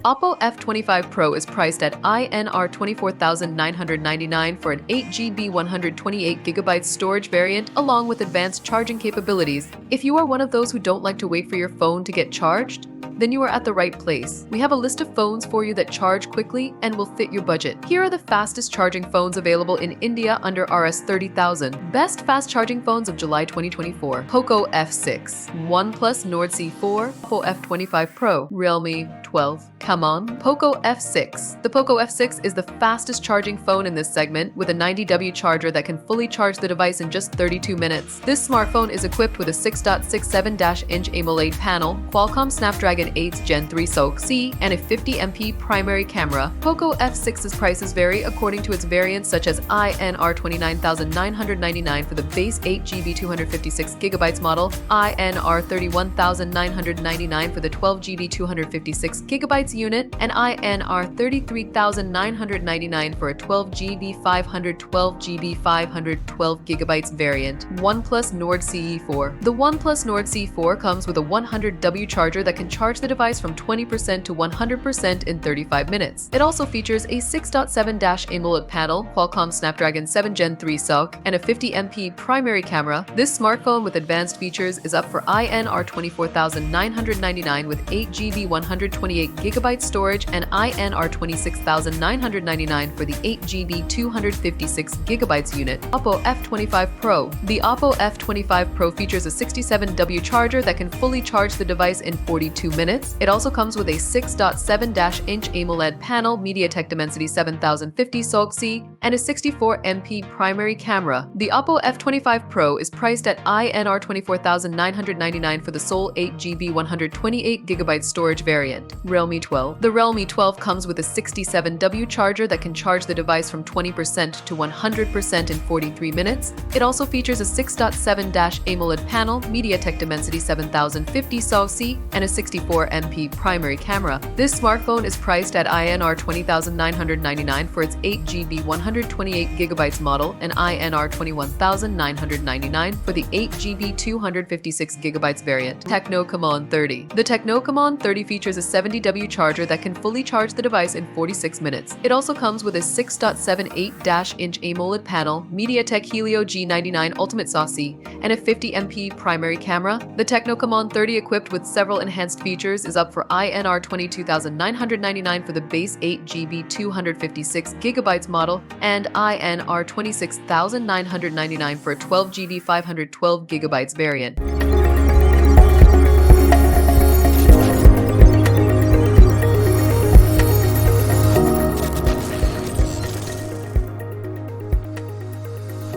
OPPO F25 Pro is priced at INR 24,999 for an 8GB 128GB storage variant along with advanced charging capabilities. If you are one of those who don't like to wait for your phone to get charged, then you are at the right place. We have a list of phones for you that charge quickly and will fit your budget. Here are the fastest charging phones available in India under Rs 30,000. Best fast charging phones of July 2024. POCO F6, OnePlus Nord CE4, OPPO F25 Pro, Realme 12. Come on, POCO F6. The POCO F6 is the fastest charging phone in this segment with a 90W charger that can fully charge the device in just 32 minutes. This smartphone is equipped with a 6.67-inch AMOLED panel, Qualcomm Snapdragon 8 Gen 3 SoC, and a 50MP primary camera. POCO F6's prices vary according to its variants such as INR 29,999 for the base 8GB 256GB model, INR 31,999 for the 12GB 256GB unit, and INR 33,999 for a 12GB 512GB variant. OnePlus Nord CE4. The OnePlus Nord CE4 comes with a 100W charger that can charge the device from 20% to 100% in 35 minutes. It also features a 6.7-inch AMOLED panel, Qualcomm Snapdragon 7 Gen 3 SoC, and a 50MP primary camera. This smartphone with advanced features is up for INR 24,999 with 8GB 128GB storage and INR 26,999 for the 8GB 256GB unit. OPPO F25 Pro. The OPPO F25 Pro features a 67W charger that can fully charge the device in 42 minutes. It also comes with a 6.7-inch AMOLED panel, MediaTek Dimensity 7050 SoC, and a 64MP primary camera. The OPPO F25 Pro is priced at INR 24,999 for the sole 8GB 128GB storage variant. Realme 12. The Realme 12 comes with a 67W charger that can charge the device from 20% to 100% in 43 minutes. It also features a 6.7-inch AMOLED panel, MediaTek Dimensity 7050 SoC, and a 64MP primary camera. This smartphone is priced at INR 20,999 for its 8GB 128GB model and INR 21,999 for the 8GB 256GB variant. Tecno Camon 30. The Tecno Camon 30 features a 70W charger that can fully charge the device in 46 minutes. It also comes with a 6.78-inch AMOLED panel, MediaTek Helio G99 Ultimate SoC, and a 50MP primary camera. The Tecno Camon 30 equipped with several enhanced features is up for INR 22,999 for the base 8GB 256GB model and INR 26,999 for a 12GB 512GB variant.